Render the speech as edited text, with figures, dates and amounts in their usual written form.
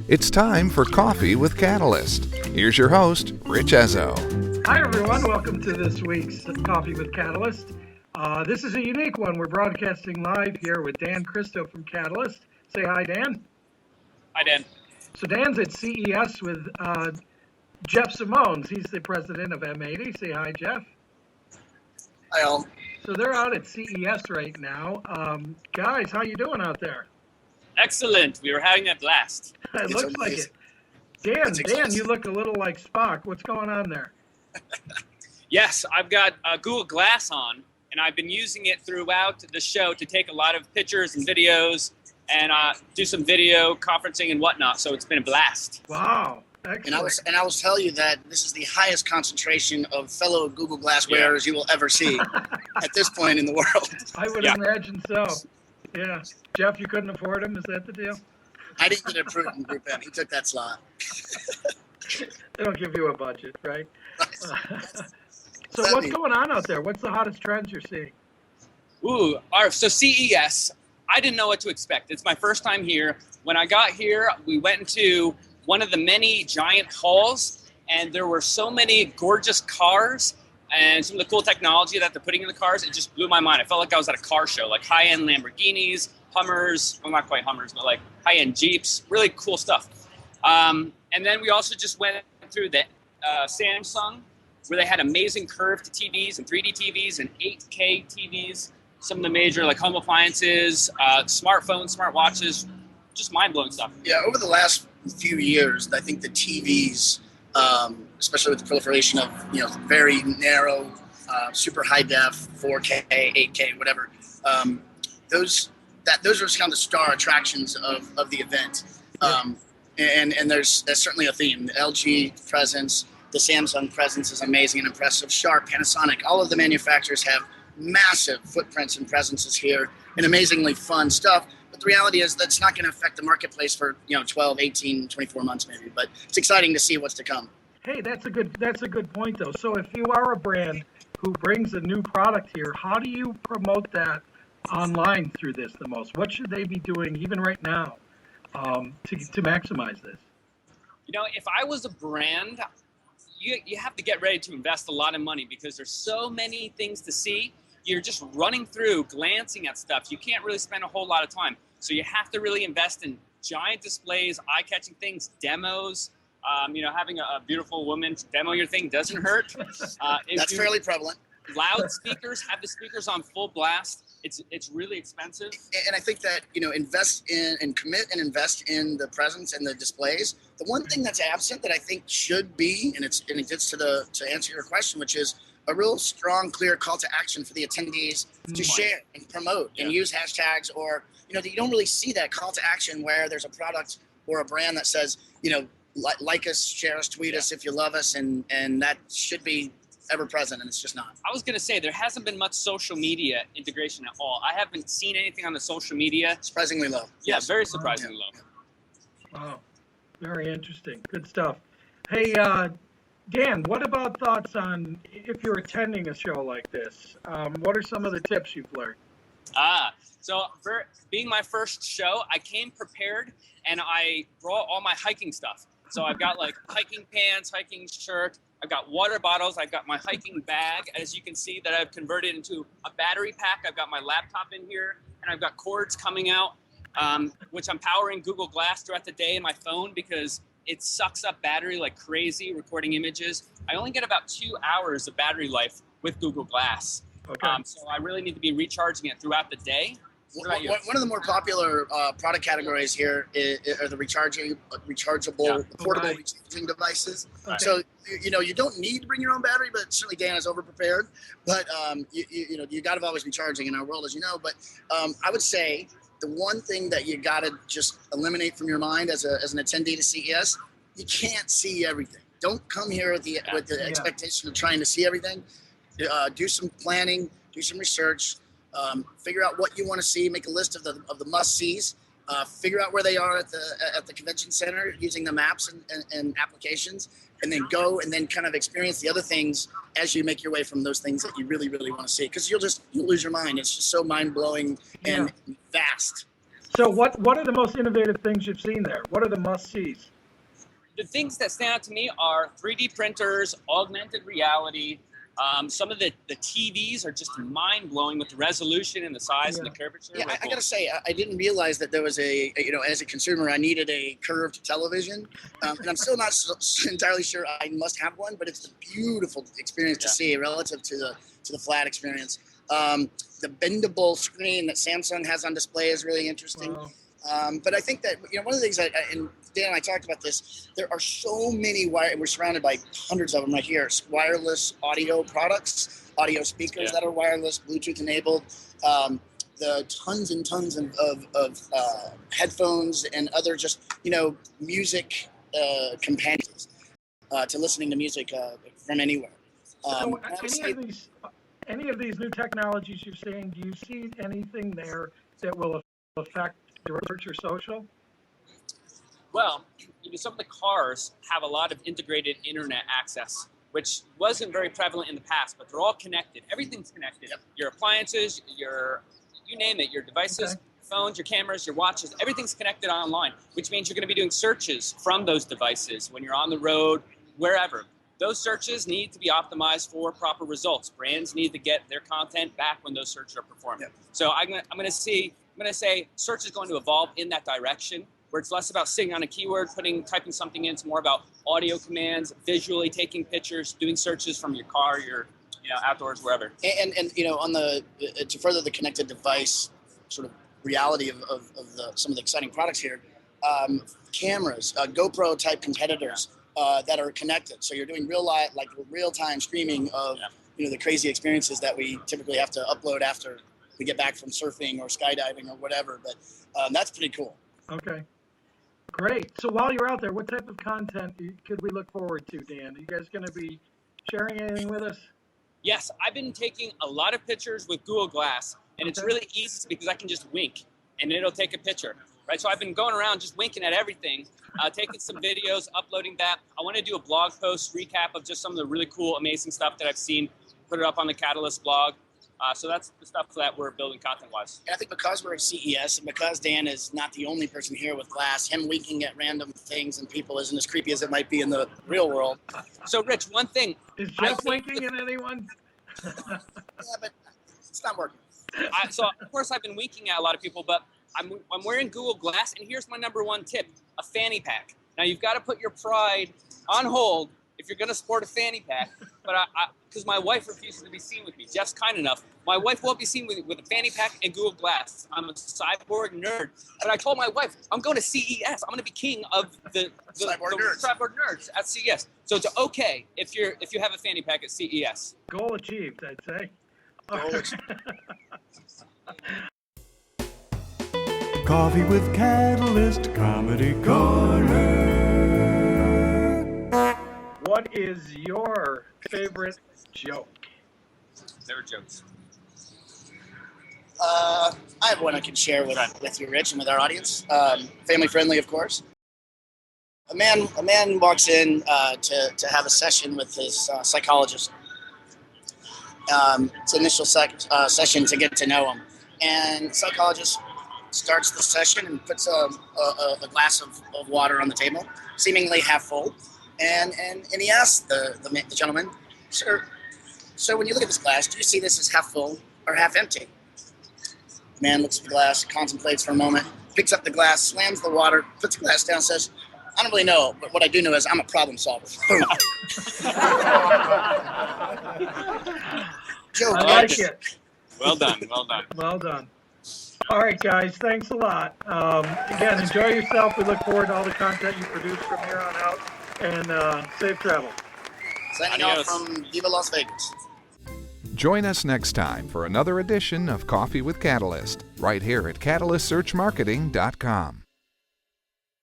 It's time for Coffee with Catalyst. Here's your host, Rich Ezzo. Hi, everyone. Welcome to this week's Coffee with Catalyst. This is a unique one. We're broadcasting live here with Dan Cristo from Catalyst. Say hi, Dan. Hi, Dan. So Dan's at CES with Jeff Semones. He's the president of M80. Say hi, Jeff. Hi, all. So they're out at CES right now. Guys, how you doing out there? Excellent. We were having a blast. It looks like it. Dan, you look a little like Spock. What's going on there? Yes, I've got Google Glass on, and I've been using it throughout the show to take a lot of pictures and videos and do some video conferencing and whatnot. So it's been a blast. Wow. Excellent. And I will tell you that this is the highest concentration of fellow Google Glass wearers you will ever see at this point in the world. I would imagine so. Yeah. Jeff, you couldn't afford him? Is that the deal? I didn't get approved in Group M. He took that slot. They don't give you a budget, right? So what's going on out there? What's the hottest trends you're seeing? So CES, I didn't know what to expect. It's my first time here. When I got here, we went into one of the many giant halls, and there were so many gorgeous cars and some of the cool technology that they're putting in the cars. It just blew my mind. I felt like I was at a car show, like high-end Lamborghinis, Hummers, well, not quite Hummers, but like high-end Jeeps, really cool stuff. And then we also just went through the Samsung, where they had amazing curved TVs and 3D TVs and 8K TVs, some of the major like home appliances, smartphones, smartwatches, just mind-blowing stuff. Yeah, over the last few years, I think the TVs, especially with the proliferation of very narrow, super high def, 4K, 8K, whatever, those are kind of the star attractions of the event. And there's certainly a theme. The LG presence, the Samsung presence is amazing and impressive. Sharp, Panasonic, all of the manufacturers have massive footprints and presences here and amazingly fun stuff. But the reality is that's not going to affect the marketplace for 12, 18, 24 months maybe. But it's exciting to see what's to come. Hey, that's a good point, though. So if you are a brand who brings a new product here, how do you promote that online through this the most? What should they be doing even right now to maximize this? If I was a brand, you have to get ready to invest a lot of money because there's so many things to see. You're just running through, glancing at stuff. You can't really spend a whole lot of time. So you have to really invest in giant displays, eye-catching things, demos. Having a beautiful woman demo your thing doesn't hurt. That's fairly prevalent. Loudspeakers, have the speakers on full blast. It's really expensive. And I think that, invest in and commit and invest in the presence and the displays. The one thing that's absent that I think should be, and it gets to answer your question, which is a real strong, clear call to action for the attendees to share and promote and use hashtags, or, you don't really see that call to action where there's a product or a brand that says, like us, share us, tweet us if you love us, and that should be ever present, and it's just not. I was going to say, there hasn't been much social media integration at all. I haven't seen anything on the social media. Surprisingly low. Yeah, very surprisingly low. Wow, very interesting. Good stuff. Hey, Dan, what about thoughts on if you're attending a show like this? What are some of the tips you've learned? So for being my first show, I came prepared, and I brought all my hiking stuff. So I've got like hiking pants, hiking shirt, I've got water bottles, I've got my hiking bag, as you can see, that I've converted into a battery pack. I've got my laptop in here, and I've got cords coming out, which I'm powering Google Glass throughout the day in my phone because it sucks up battery like crazy recording images. I only get about 2 hours of battery life with Google Glass. Okay. So I really need to be recharging it throughout the day. One of the more popular product categories here are the rechargeable portable recharging devices. Okay. So you don't need to bring your own battery, but certainly Dan is over prepared. But you got to always be charging in our world, as you know. But I would say the one thing that you got to just eliminate from your mind as an attendee to CES, you can't see everything. Don't come here with the expectation of trying to see everything. Do some planning, do some research. Figure out what you want to see. Make a list of the must-sees. Figure out where they are at the convention center using the maps and applications, and then go and then kind of experience the other things as you make your way from those things that you really, really want to see. Because you'll lose your mind. It's just so mind-blowing and vast. So what are the most innovative things you've seen there? What are the must-sees? The things that stand out to me are 3D printers, augmented reality. Some of the TVs are just mind-blowing with the resolution and the size and the curvature. Yeah, Really I cool. gotta say, I didn't realize that there was as a consumer, I needed a curved television, and I'm still not entirely sure I must have one, but it's a beautiful experience to see relative to the flat experience. The bendable screen that Samsung has on display is really interesting. Wow. But I think that one of the things and Dan and I talked about this. There are so many we're surrounded by hundreds of them right here. Wireless audio products, audio speakers that are wireless, Bluetooth enabled. The tons and tons of headphones and other just music companions to listening to music from anywhere. So any of these new technologies you're seeing, do you see anything there that will affect your search or social? Well, some of the cars have a lot of integrated internet access, which wasn't very prevalent in the past, but they're all connected. Everything's connected. Yep. Your appliances, you name it, your devices, phones, your cameras, your watches, everything's connected online, which means you're going to be doing searches from those devices when you're on the road, wherever. Those searches need to be optimized for proper results. Brands need to get their content back when those searches are performed. Yep. So I'm going to say search is going to evolve in that direction, where it's less about sitting on a keyword, typing something in. It's more about audio commands, visually taking pictures, doing searches from your car, your outdoors, wherever. And on the to further the connected device sort of reality of some of the exciting products here, cameras, GoPro type competitors that are connected. So you're doing real time streaming of the crazy experiences that we typically have to upload after we get back from surfing or skydiving or whatever. But that's pretty cool. Okay. Great. So while you're out there, what type of content could we look forward to, Dan? Are you guys going to be sharing anything with us? Yes, I've been taking a lot of pictures with Google Glass, and it's really easy because I can just wink, and it'll take a picture, right? So I've been going around just winking at everything, taking some videos, uploading that. I want to do a blog post recap of just some of the really cool, amazing stuff that I've seen, put it up on the Catalyst blog. So that's the stuff that we're building content-wise. And I think because we're at CES and because Dan is not the only person here with glass, him winking at random things and people isn't as creepy as it might be in the real world. So, Rich, one thing. Is Jeff winking at anyone? Yeah, but it's not working. So, of course, I've been winking at a lot of people, but I'm wearing Google Glass, and here's my number one tip, a fanny pack. Now, you've got to put your pride on hold if you're going to sport a fanny pack, but because my wife refuses to be seen with me. Jeff's kind enough. My wife won't be seen with a fanny pack and Google Glass. I'm a cyborg nerd. But I told my wife, I'm going to CES. I'm going to be king of the cyborg nerds at CES. So it's okay if you have a fanny pack at CES. Goal achieved, I'd say. Coffee with Catalyst, Comedy Corner. What is your favorite joke? There were jokes. I have one I can share with you, Rich, and with our audience. Family friendly, of course. A man walks in to have a session with his psychologist. It's an initial session to get to know him, and the psychologist starts the session and puts a glass of water on the table, seemingly half full, and he asks the gentleman, "Sir, when you look at this glass, do you see this as half full or half empty?" The man looks at the glass, contemplates for a moment, picks up the glass, slams the water, puts the glass down, says, "I don't really know, but what I do know is I'm a problem solver." Boom. Joke. I like it. Well done. Well done. Well done. All right, guys. Thanks a lot. Again, enjoy yourself. We look forward to all the content you produce from here on out. And safe travel. Signing off from Viva Las Vegas. Join us next time for another edition of Coffee with Catalyst, right here at catalystsearchmarketing.com.